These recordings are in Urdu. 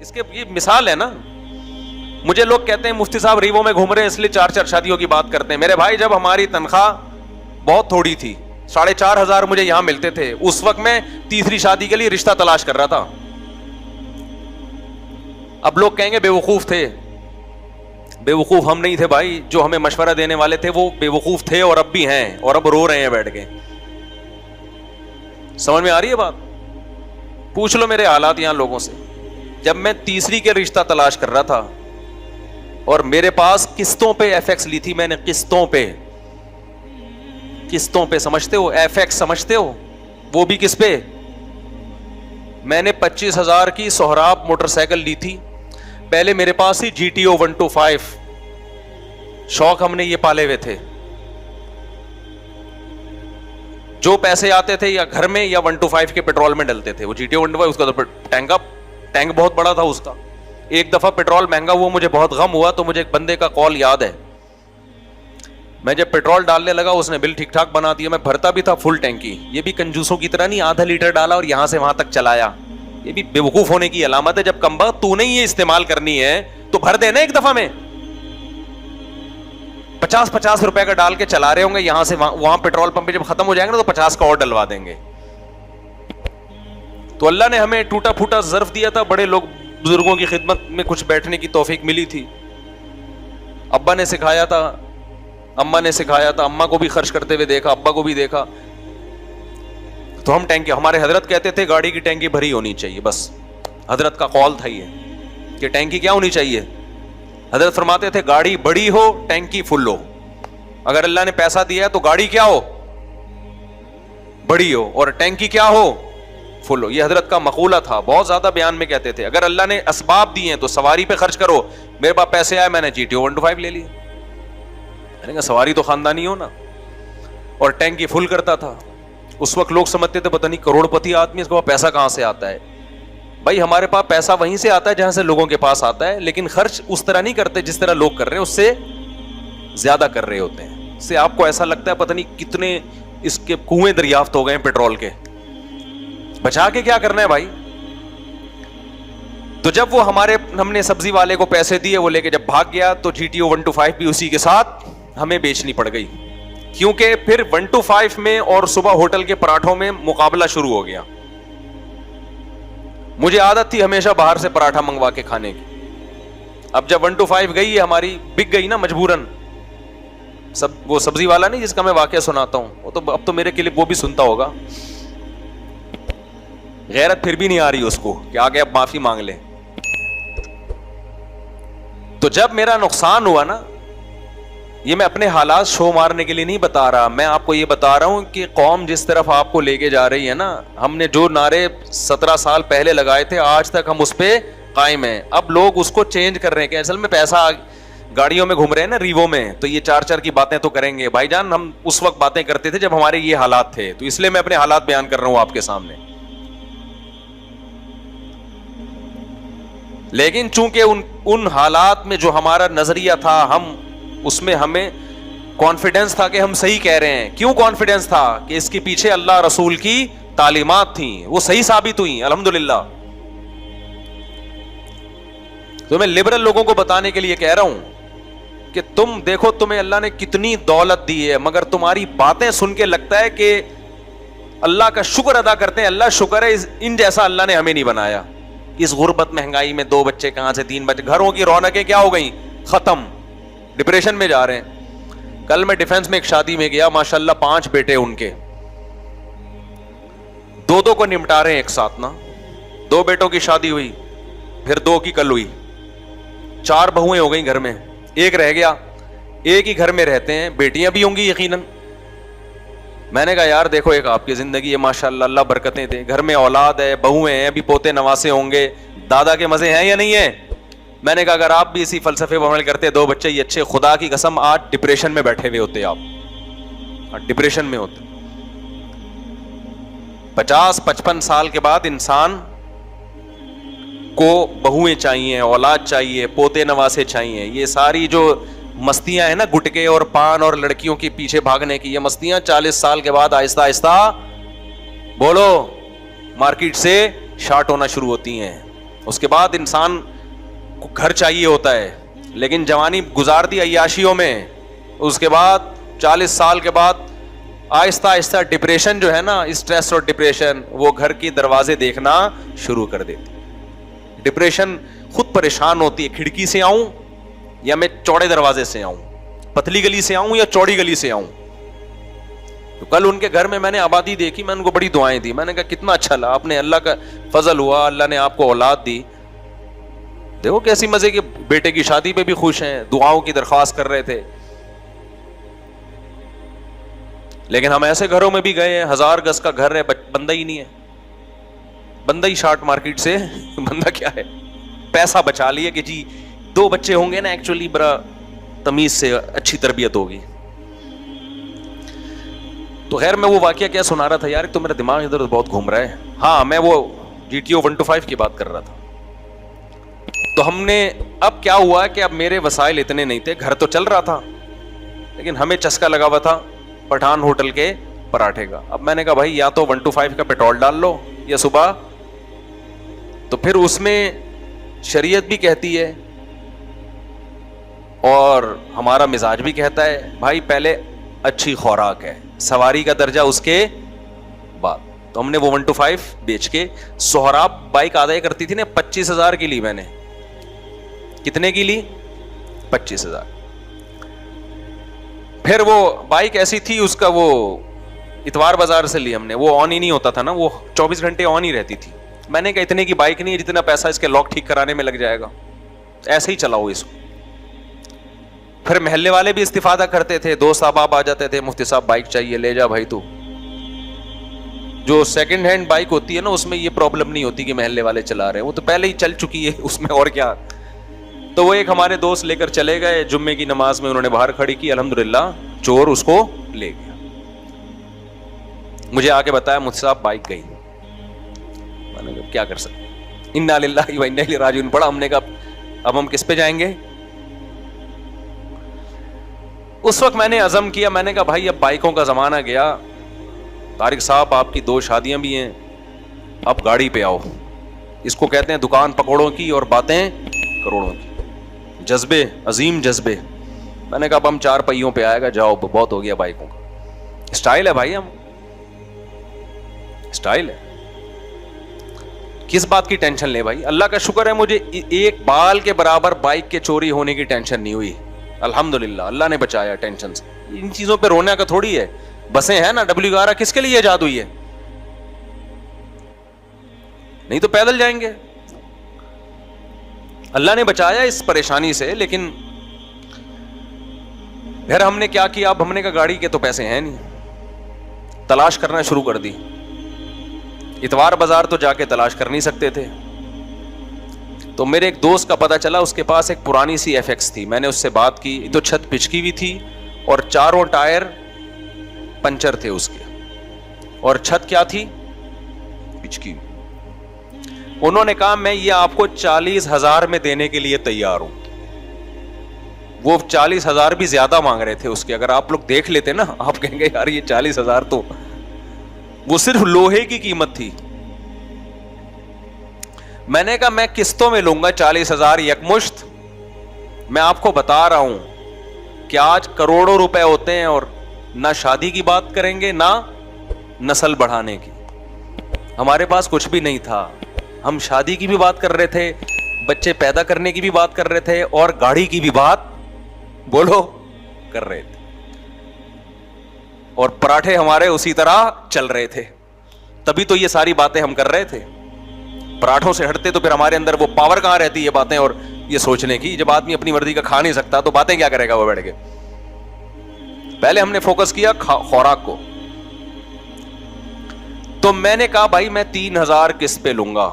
اس کے یہ مثال ہے نا. مجھے لوگ کہتے ہیں مفتی صاحب ریوو میں گھوم رہے ہیں اس لیے 4 شادیوں کی بات کرتے ہیں. میرے بھائی جب ہماری تنخواہ بہت تھوڑی تھی, 4,500 مجھے یہاں ملتے تھے, اس وقت میں تیسری شادی کے لیے رشتہ تلاش کر رہا تھا. اب لوگ کہیں گے بے وقوف تھے. بے وقوف ہم نہیں تھے بھائی, جو ہمیں مشورہ دینے والے تھے وہ بے وقوف تھے اور اب بھی ہیں, اور اب رو رہے ہیں بیٹھ کے. سمجھ میں آ رہی ہے بات؟ پوچھ لو میرے حالات یہاں لوگوں سے. جب میں تیسری کے رشتہ تلاش کر رہا تھا اور میرے پاس قسطوں پہ ایف ایکس لی تھی میں نے, قسطوں پہ سمجھتے ہو, ایف ایکس سمجھتے ہو, وہ بھی کس پہ؟ میں نے 25,000 کی سہراب موٹر سائیکل لی تھی. پہلے میرے پاس ہی جی ٹی او 125, شوق ہم نے یہ پالے ہوئے تھے. جو پیسے آتے تھے یا گھر میں یا 125 کے پیٹرول میں ڈلتے تھے. وہ جی ٹی او 125 اس کا ٹینک بہت بڑا تھا اس کا. ایک دفعہ پیٹرول مہنگا ہوا, مجھے بہت غم ہوا, تو مجھے ایک بندے کا کال یاد ہے. میں جب پیٹرول ڈالنے لگا اس نے بل ٹھیک ٹھاک بنا دیا, میں بھرتا بھی تھا فل ٹینکی. یہ بھی کنجوسوں کی طرح نہیں آدھا لیٹر ڈالا اور یہاں سے وہاں تک چلایا. یہ بھی بے وقوف ہونے کی علامت ہے. جب کمبخت تو نہیں یہ استعمال کرنی ہے تو بھر دینا ایک دفعہ میں. 50 روپے کا ڈال کے چلا رہے ہوں گے یہاں سے وہاں پیٹرول پمپ پہ جب ختم ہو جائیں گے نا تو 50 کا اور ڈلوا دیں گے. تو اللہ نے ہمیں ٹوٹا پھوٹا ظرف دیا تھا, بڑے لوگ بزرگوں کی خدمت میں کچھ بیٹھنے کی توفیق ملی تھی. ابا نے سکھایا تھا, اماں نے سکھایا تھا, اماں کو بھی خرچ کرتے ہوئے دیکھا, ابا کو بھی دیکھا. تو ہم ٹینکی, ہمارے حضرت کہتے تھے گاڑی کی ٹینکی بھری ہونی چاہیے, بس حضرت کا قول تھا یہ کہ ٹینکی کیا ہونی چاہیے. حضرت فرماتے تھے گاڑی بڑی ہو ٹینکی فل ہو. اگر اللہ نے پیسہ دیا ہے تو گاڑی کیا ہو؟ بڑی ہو, اور ٹینکی کیا ہو؟ فل ہو. یہ حضرت کا مقولہ تھا, بہت زیادہ بیان میں کہتے تھے اگر اللہ نے اسباب دیے ہیں تو سواری پہ خرچ کرو. میرے پاس پیسے آئے, میں نے جی ٹی او 125 لے لی. میں نے کہا سواری تو خاندانی ہو نا, اور ٹینکی فل کرتا تھا. اس وقت لوگ سمجھتے تھے پتہ نہیں کروڑ پتی آدمی, اس کے پاس پیسہ کہاں سے آتا ہے. بھائی ہمارے پاس پیسہ وہیں سے آتا ہے جہاں سے لوگوں کے پاس آتا ہے, لیکن خرچ اس طرح نہیں کرتے جس طرح لوگ کر رہے ہیں, اس سے زیادہ کر رہے ہوتے ہیں. اس سے آپ کو ایسا لگتا ہے پتہ نہیں کتنے اس کے کنویں دریافت ہو گئے ہیں پیٹرول کے. بچا کے کیا کرنا ہے بھائی. تو جب وہ ہم نے سبزی والے کو پیسے دیے, وہ لے کے جب بھاگ گیا تو جی ٹی او 125 بھی اسی کے ساتھ ہمیں بیچنی پڑ گئی, کیونکہ پھر 125 میں اور صبح ہوٹل کے پراٹھوں میں مقابلہ شروع ہو گیا. مجھے عادت تھی ہمیشہ باہر سے پراٹھا منگوا کے کھانے کی. اب جب 125 گئی ہے ہماری, بک گئی نا مجبوراً. وہ سبزی والا نہیں جس کا میں واقعہ سناتا ہوں, وہ تو اب تو میرے کلپ وہ بھی سنتا ہوگا. غیرت پھر بھی نہیں آ رہی اس کو کہ آگے اب معافی مانگ لے. تو جب میرا نقصان ہوا نا, یہ میں اپنے حالات شو مارنے کے لیے نہیں بتا رہا, میں آپ کو یہ بتا رہا ہوں کہ قوم جس طرف آپ کو لے کے جا رہی ہے نا, ہم نے جو نعرے 17 سال پہلے لگائے تھے آج تک ہم اس پہ قائم ہیں. اب لوگ اس کو چینج کر رہے ہیں کہ اصل میں پیسہ گاڑیوں میں گھوم رہے ہیں نا ریوو میں, تو یہ 4 کی باتیں تو کریں گے. بھائی جان ہم اس وقت باتیں کرتے تھے جب ہمارے یہ حالات تھے, تو اس لیے میں اپنے حالات بیان کر رہا ہوں آپ کے سامنے. لیکن چونکہ ان حالات میں جو ہمارا نظریہ تھا, ہم اس میں ہمیں کانفیڈنس تھا کہ ہم صحیح کہہ رہے ہیں. کیوں کانفیڈنس تھا؟ کہ اس کے پیچھے اللہ رسول کی تعلیمات تھیں, وہ صحیح ثابت ہوئی الحمدللہ. تو میں لبرل لوگوں کو بتانے کے لیے کہہ رہا ہوں کہ تم دیکھو تمہیں اللہ نے کتنی دولت دی ہے, مگر تمہاری باتیں سن کے لگتا ہے کہ اللہ کا شکر ادا کرتے ہیں. اللہ شکر ہے ان جیسا اللہ نے ہمیں نہیں بنایا. اس غربت مہنگائی میں 2 بچے کہاں سے 3 بچے, گھروں کی رونقیں کیا ہو گئیں, ختم, ڈپریشن میں جا رہے ہیں. کل میں ڈیفنس میں ایک شادی میں گیا, ماشاءاللہ 5 بیٹے ان کے, 2 کو نمٹا رہے ہیں ایک ساتھ نا. 2 بیٹوں کی شادی ہوئی, پھر 2 کی کل ہوئی, 4 بہویں ہو گئیں گھر میں, 1 رہ گیا. ایک ہی گھر میں رہتے ہیں, بیٹیاں بھی ہوں گی یقیناً. میں نے کہا یار دیکھو ایک آپ کی زندگی ہے ماشاءاللہ, اللہ برکتیں دے, گھر میں اولاد ہے, بہویں ہیں, ابھی پوتے نواسے ہوں گے, دادا کے مزے ہیں یا نہیں ہیں. میں نے کہا اگر آپ بھی اسی فلسفے پر عمل کرتے, 2 بچے ہی اچھے, خدا کی قسم آج ڈپریشن میں بیٹھے ہوئے ہوتے آپ, ڈپریشن میں ہوتے. 50-55 سال کے بعد انسان کو بہویں چاہیے, اولاد چاہیے, پوتے نواسے چاہیے. یہ ساری جو مستیاں ہیں نا, گٹکے اور پان اور لڑکیوں کے پیچھے بھاگنے کی, یہ مستیاں 40 سال کے بعد آہستہ آہستہ بولو مارکیٹ سے شارٹ ہونا شروع ہوتی ہیں. اس کے بعد انسان کو گھر چاہیے ہوتا ہے, لیکن جوانی گزار دی عیاشیوں میں, اس کے بعد 40 سال کے بعد آہستہ آہستہ ڈپریشن جو ہے نا, اسٹریس اور ڈپریشن, وہ گھر کی دروازے دیکھنا شروع کر دیتی. ڈپریشن خود پریشان ہوتی ہے, کھڑکی سے آؤں یا میں چوڑے دروازے سے آؤں, پتلی گلی سے آؤں یا چوڑی گلی سے آؤں. تو کل ان کے گھر میں نے آبادی دیکھی, میں ان کو بڑی دعائیں دی, میں نے کہا کتنا اچھا لگا, آپ نے اللہ کا فضل ہوا, اللہ نے آپ کو اولاد دی, دیکھو کیسی مزے کی, بیٹے کی شادی پہ بھی خوش ہیں, دعاؤں کی درخواست کر رہے تھے. لیکن ہم ایسے گھروں میں بھی گئے ہیں, 1000 گز کا گھر ہے, بندہ ہی نہیں ہے, بندہ ہی شارٹ مارکیٹ سے, بندہ کیا ہے, پیسہ بچا لیا کہ جی 2 بچے ہوں گے نا, ایکچولی بڑا تمیز سے اچھی تربیت ہوگی. تو خیر میں وہ واقعہ کیا سنا رہا تھا یار, تو میرا دماغ ادھر بہت گھوم رہا ہے. ہاں میں وہ GTO 125 کی بات کر رہا تھا. تو ہم نے اب کیا ہوا کہ اب میرے وسائل اتنے نہیں تھے, گھر تو چل رہا تھا, لیکن ہمیں چسکا لگا ہوا تھا پٹھان ہوٹل کے پراٹھے کا. اب میں نے کہا بھائی یا تو 125 کا پیٹرول ڈال لو یا صبح, تو پھر اس میں شریعت بھی کہتی ہے اور ہمارا مزاج بھی کہتا ہے بھائی پہلے اچھی خوراک ہے, سواری کا درجہ اس کے بعد. تو ہم نے وہ 125 بیچ کے, سہراب بائک آدھا کرتی تھی نا, 25,000 کی لی میں نے. کتنے کی لی؟ 25,000. پھر وہ بائک ایسی تھی, اس کا وہ اتوار بازار سے لی ہم نے, وہ آن ہی نہیں ہوتا تھا نا, وہ 24 گھنٹے آن ہی رہتی تھی. میں نے کہا اتنے کی بائک نہیں ہے جتنا پیسہ اس کے لاک ٹھیک کرانے میں لگ جائے گا, ایسے ہی چلاؤ اس کو. پھر محلے والے بھی استفادہ کرتے تھے, دوست احباب آ جاتے تھے, مفتی صاحب بائک چاہیے, لے جا بھائی. تو جو سیکنڈ ہینڈ بائک ہوتی ہے نا, اس میں یہ پرابلم نہیں ہوتی کہ محلے والے چلا رہے ہیں, وہ تو پہلے ہی چل چکی ہے اس میں, اور کیا. تو وہ ایک ہمارے دوست لے کر چلے گئے, جمعے کی نماز میں انہوں نے باہر کھڑی کی, الحمدللہ چور اس کو لے گیا. مجھے آ کے بتایا مفتی صاحب بائک گئی. میں نے کہا کیا کر سکتے, انا للہ و انا الیہ راجعون پڑھا. ہم نے کہا اب ہم کس پہ جائیں گے. اس وقت میں نے عزم کیا, میں نے کہا بھائی اب بائکوں کا زمانہ گیا, طارق صاحب آپ کی 2 شادیاں بھی ہیں, اب گاڑی پہ آؤ. اس کو کہتے ہیں دکان پکوڑوں کی اور باتیں کروڑوں کی. جذبے, عظیم جذبے. میں نے کہا اب ہم 4 پہیوں پہ آئے گا, جاؤ بہت ہو گیا بائکوں کا. اسٹائل ہے بھائی, ہم اسٹائل ہے, کس بات کی ٹینشن لے بھائی. اللہ کا شکر ہے مجھے ایک بال کے برابر بائک کے چوری ہونے کی ٹینشن نہیں ہوئی, الحمدللہ اللہ نے بچایا ٹینشن سے. ان چیزوں پہ رونے کا تھوڑی ہے. بسیں ہیں نا W11 کس کے لیے ایجاد ہوئی ہے, نہیں تو پیدل جائیں گے. اللہ نے بچایا اس پریشانی سے. لیکن پھر ہم نے کیا کیا, اب ہم نے کہا گاڑی کے تو پیسے ہیں نہیں, تلاش کرنا شروع کر دی. اتوار بازار تو جا کے تلاش کر نہیں سکتے تھے. تو میرے ایک دوست کا پتہ چلا, اس کے پاس ایک پرانی سی FX تھی. میں نے اس سے بات کی, تو چھت پچکی ہوئی تھی اور چاروں ٹائر پنچر تھے اس کے, اور چھت کیا تھی, پچکی. انہوں نے کہا میں یہ آپ کو 40,000 میں دینے کے لیے تیار ہوں. وہ 40,000 بھی زیادہ مانگ رہے تھے اس کے. اگر آپ لوگ دیکھ لیتے نا, آپ کہیں گے یار یہ 40,000 تو, وہ صرف لوہے کی قیمت تھی. میں نے کہا میں قسطوں میں لوں گا 40,000 یکمشت. میں آپ کو بتا رہا ہوں کہ آج کروڑوں روپے ہوتے ہیں اور نہ شادی کی بات کریں گے نہ نسل بڑھانے کی. ہمارے پاس کچھ بھی نہیں تھا. ہم شادی کی بھی بات کر رہے تھے, بچے پیدا کرنے کی بھی بات کر رہے تھے, اور گاڑی کی بھی بات بولو کر رہے تھے, اور پراٹھے ہمارے اسی طرح چل رہے تھے. تبھی تو یہ ساری باتیں ہم کر رہے تھے. پراٹھوں سے ہٹتے تو پھر ہمارے اندر وہ پاور کہاں رہتی ہے باتیں اور یہ سوچنے کی. جب آدمی اپنی مرضی کا کھا نہیں سکتا تو باتیں کیا کرے گا وہ بیٹھ کے. پہلے ہم نے فوکس کیا خوراک کو. تو میں نے کہا بھائی میں 3,000 قسط پہ لوں گا.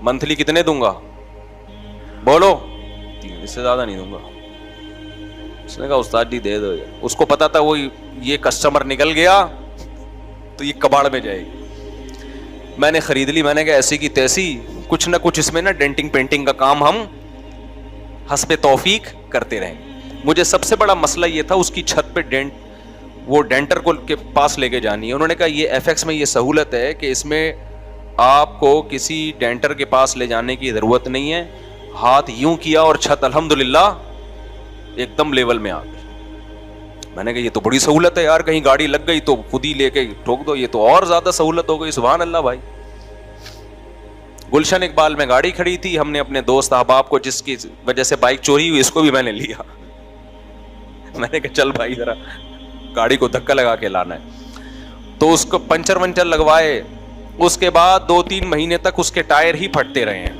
منتھلی کتنے دوں گا بولو, 3, اس سے زیادہ نہیں دوں گا. اس نے کہا استاد جی دے دو. اس کو پتا تھا وہ یہ کسٹمر نکل گیا تو یہ کباڑ میں جائے گی. میں نے خرید لی. میں نے کہا ایسی کی تیسی, کچھ نہ کچھ اس میں نا ڈینٹنگ پینٹنگ کا کام ہم حسب توفیق کرتے رہیں. مجھے سب سے بڑا مسئلہ یہ تھا اس کی چھت پہ ڈینٹ, وہ ڈینٹر کو کے پاس لے کے جانی ہے. انہوں نے کہا یہ FX میں یہ سہولت ہے کہ اس میں آپ کو کسی ڈینٹر کے پاس لے جانے کی ضرورت نہیں ہے. ہاتھ یوں کیا اور چھت الحمدللہ ایک دم لیول میں آ گئی. میں نے کہا یہ تو بڑی سہولت ہے یار, کہیں گاڑی لگ گئی تو خود ہی لے کے ٹھوک دو, یہ تو اور زیادہ سہولت ہو گئی. سبحان اللہ بھائی. گلشن اقبال میں گاڑی کھڑی تھی, ہم نے اپنے دوست احباب کو, جس کی وجہ سے بائک چوری ہوئی, اس کو بھی میں نے لیا. میں نے کہا چل بھائی ذرا گاڑی کو دھکا لگا کے لانا ہے. تو اس کو پنچر ونچر لگوائے. اس کے بعد 2-3 مہینے تک اس کے ٹائر ہی پھٹتے رہے ہیں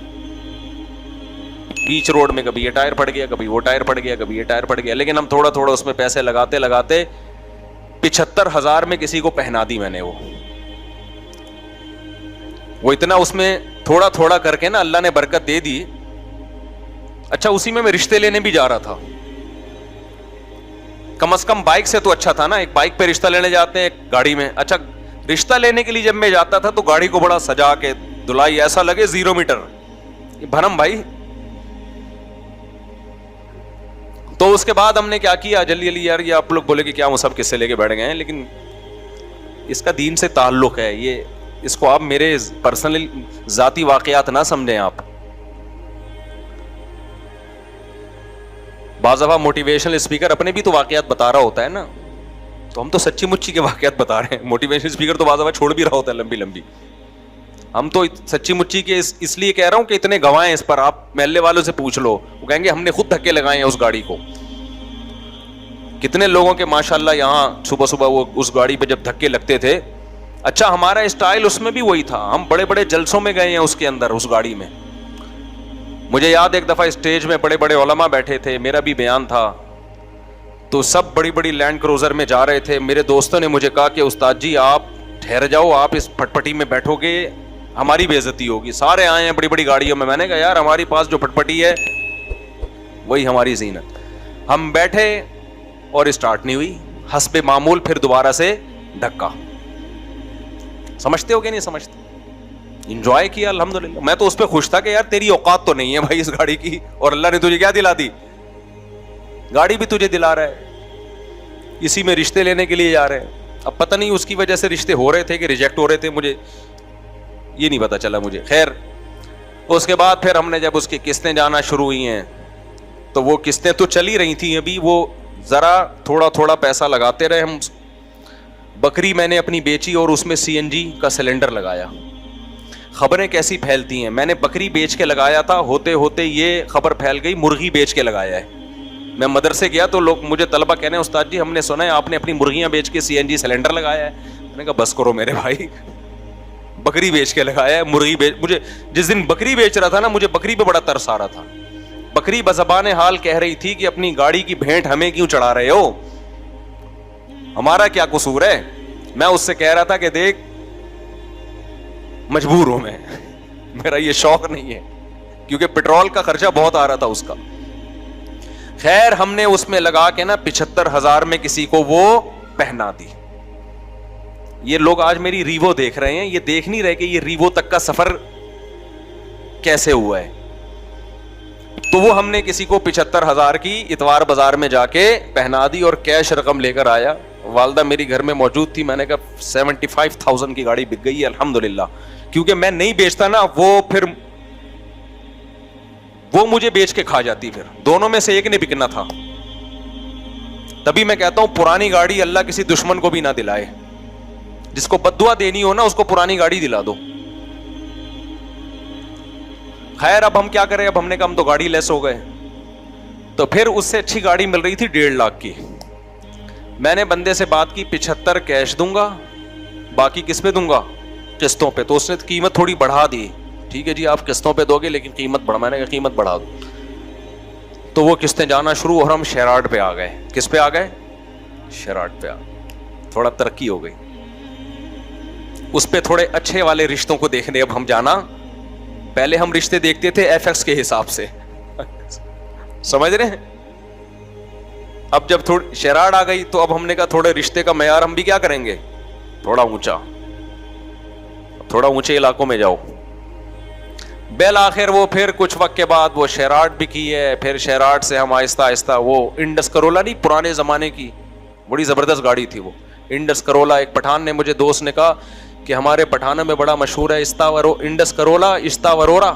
بیچ روڈ میں. کبھی یہ ٹائر پھٹ گیا, کبھی وہ ٹائر پھٹ گیا, کبھی یہ ٹائر پھٹ گیا. لیکن ہم تھوڑا تھوڑا اس میں پیسے لگاتے لگاتے 75,000 میں کسی کو پہنا دی میں نے. وہ اتنا اس میں تھوڑا تھوڑا کر کے نا اللہ نے برکت دے دی. اچھا اسی میں رشتے لینے بھی جا رہا تھا. کم از کم بائک سے تو اچھا تھا نا, ایک بائک پہ رشتہ لینے جاتے ہیں, ایک گاڑی میں. اچھا رشتہ لینے کے لیے جب میں جاتا تھا تو گاڑی کو بڑا سجا کے دھلائی, ایسا لگے 0 میٹر. بھرم بھائی. تو اس کے بعد ہم نے کیا کیا, جلدی جلدی یار, یہ آپ لوگ بولے کہ کیا وہ سب کس سے لے کے بیٹھ گئے ہیں, لیکن اس کا دین سے تعلق ہے. یہ اس کو آپ میرے پرسنل ذاتی واقعات نہ سمجھیں. آپ بعض دفعہ موٹیویشنل اسپیکر اپنے بھی تو واقعات بتا رہا ہوتا ہے نا, تو ہم تو سچی مچی کے واقعات بتا رہے ہیں. موٹیویشنل اسپیکر تو بعض دفعہ چھوڑ بھی رہا ہوتا ہے لمبی لمبی. ہم تو سچی مچی کے اس لیے کہہ رہا ہوں کہ اتنے گواہ ہیں اس پر. آپ محلے والوں سے پوچھ لو, وہ کہیں گے ہم نے خود دھکے لگائے ہیں اس گاڑی کو. کتنے لوگوں کے ماشاءاللہ یہاں صبح صبح وہ اس گاڑی پہ جب دھکے لگتے تھے. اچھا ہمارا اسٹائل اس میں بھی وہی تھا, ہم بڑے بڑے جلسوں میں گئے ہیں اس کے اندر, اس گاڑی میں. مجھے یاد ایک دفعہ اسٹیج میں بڑے بڑے علماء بیٹھے تھے, میرا بھی بیان تھا, تو سب بڑی بڑی لینڈ کروزر میں جا رہے تھے. میرے دوستوں نے مجھے کہا کہ استاد جی آپ ٹھہر جاؤ, آپ اس پٹ پٹی میں بیٹھو گے ہماری بے عزتی ہوگی. سارے آئے ہیں بڑی بڑی گاڑیوں میں. میں نے کہا یار ہماری پاس جو پٹ پٹی ہے وہی ہماری زینت. ہم بیٹھے اور اسٹارٹ نہیں ہوئی, حسب معمول پھر دوبارہ سے دھکا. سمجھتے ہو کہ نہیں سمجھتے؟ انجوائے کیا الحمدللہ. میں تو اس پہ خوش تھا کہ یار تیری اوقات تو نہیں ہے بھائی اس گاڑی کی, اور اللہ نے تجھے کیا دلا دی, گاڑی بھی تجھے دلا رہا ہے. اسی میں رشتے لینے کے لیے جا رہے ہیں. اب پتہ نہیں اس کی وجہ سے رشتے ہو رہے تھے کہ ریجیکٹ ہو رہے تھے, مجھے یہ نہیں پتا چلا مجھے. خیر اس کے بعد پھر ہم نے جب اس کی قسطیں جانا شروع ہوئی ہیں, تو وہ قسطیں تو چلی رہی تھیں ابھی, وہ ذرا تھوڑا تھوڑا پیسہ لگاتے رہے ہم. بکری میں نے اپنی بیچی اور اس میں CNG کا سلنڈر لگایا. خبریں کیسی پھیلتی ہیں, میں نے بکری بیچ کے لگایا تھا, ہوتے ہوتے یہ خبر پھیل گئی مرغی بیچ کے لگایا ہے. میں مدرسے گیا تو لوگ مجھے طلبہ کہنے استاد جی ہم نے سنا ہے آپ نے اپنی مرغیاں بیچ کے CNG سلنڈر لگایا ہے. میں نے کہا بس کرو میرے بھائی, بکری بیچ کے لگایا ہے, مرغی بیچ. مجھے جس دن بکری بیچ رہا تھا نا, مجھے بکری پہ بڑا ترس آ رہا تھا. بکری بزبان حال کہہ رہی تھی کہ اپنی گاڑی کی بھینٹ ہمیں کیوں چڑھا رہے ہو, ہمارا کیا قصور ہے. میں اس سے کہہ رہا تھا کہ دیکھ مجبور ہوں میں, میرا یہ شوق نہیں ہے, کیونکہ پیٹرول کا خرچہ بہت آ رہا تھا اس کا. خیر ہم نے اس میں لگا کے نا 75,000 میں کسی کو وہ پہنا دی. یہ لوگ آج میری ریوو دیکھ رہے ہیں, یہ دیکھ نہیں رہے کہ یہ ریوو تک کا سفر کیسے ہوا ہے. تو وہ ہم نے کسی کو 75,000 کی اتوار بازار میں جا کے پہنا دی اور کیش رقم لے کر آیا. والدہ میری گھر میں موجود تھی. میں نے کہا 75,000 کی گاڑی بک گئی ہے الحمدللہ. کیونکہ میں نہیں بیچتا نا, وہ مجھے بیچ کے کھا جاتی, پھر دونوں میں سے ایک نے بکنا تھا. تبھی میں کہتا ہوں پرانی گاڑی اللہ کسی دشمن کو بھی نہ دلائے. جس کو بد دعا دینی ہو نا اس کو پرانی گاڑی دلا دو. خیر اب ہم کیا کریں, اب ہم نے کہا ہم تو گاڑی لیس ہو گئے. تو پھر اس سے اچھی گاڑی مل رہی تھی 1.5 لاکھ کی. میں نے بندے سے بات کی 75 کیش دوں گا, باقی کس پہ دوں گا, قسطوں پہ. تو اس نے قیمت تھوڑی بڑھا دی. ٹھیک ہے جی آپ قسطوں پہ دو گے لیکن قیمت بڑھا. میں نے کہا قیمت بڑھا دو. تو وہ قسطیں جانا شروع, اور ہم شیراٹ پہ آ گئے. کس پہ آ گئے, شیراٹ پہ آ گئے. تھوڑا ترقی ہو گئی. اس پہ تھوڑے اچھے والے رشتوں کو دیکھنے اب ہم جانا. پہلے ہم رشتے دیکھتے تھے FX کے حساب سے, سمجھ رہے ہیں. اب جب تھوڑی شیراٹ آ گئی تو اب ہم نے کہا تھوڑے رشتے کا معیار ہم بھی کیا کریں گے, تھوڑا اونچا, تھوڑا اونچے علاقوں میں جاؤ. بالآخر وہ پھر کچھ وقت کے بعد وہ شیراٹ بھی کی ہے. پھر شیراٹ سے ہم آہستہ آہستہ وہ انڈس کرولا نہیں, پرانے زمانے کی بڑی زبردست گاڑی تھی وہ انڈس کرولا. ایک پٹھان نے مجھے دوست نے کہا کہ ہمارے پٹھانہ میں بڑا مشہور ہے انڈس کرولا استاورورا.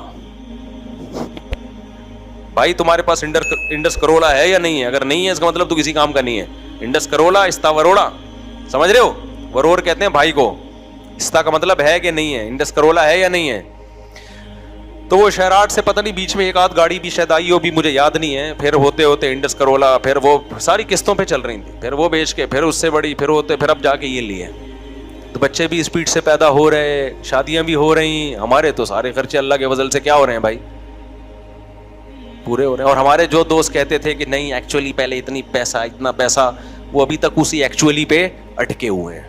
بھائی تمہارے پاس انڈس کرولا ہے یا نہیں ہے؟ اگر نہیں ہے اس کا مطلب تو کسی کام کا نہیں ہے. انڈس کرولا استاوروڑا سمجھ رہے ہو؟ ورور کہتے ہیں بھائی کو. استا کا مطلب ہے کہ نہیں ہے, انڈس کرولا ہے یا نہیں ہے. تو وہ شہرات سے پتہ نہیں بیچ میں ایک آدھ گاڑی بھی شاید آئی ہو, بھی مجھے یاد نہیں ہے. پھر ہوتے ہوتے انڈس کرولا, پھر وہ ساری قسطوں پہ چل رہی تھی, پھر وہ بیچ کے پھر اس سے بڑی, پھر ہوتے پھر اب جا کے یہ لیے. تو بچے بھی اسپیڈ سے پیدا ہو رہے, شادیاں بھی ہو رہی, ہمارے تو سارے خرچے اللہ کے فضل سے کیا ہو رہے ہیں بھائی, پورے ہو رہے ہیں. اور ہمارے جو دوست کہتے تھے کہ نہیں ایکچولی پہلے اتنا پیسہ, وہ ابھی تک اسی ایکچولی پہ اٹکے ہوئے ہیں.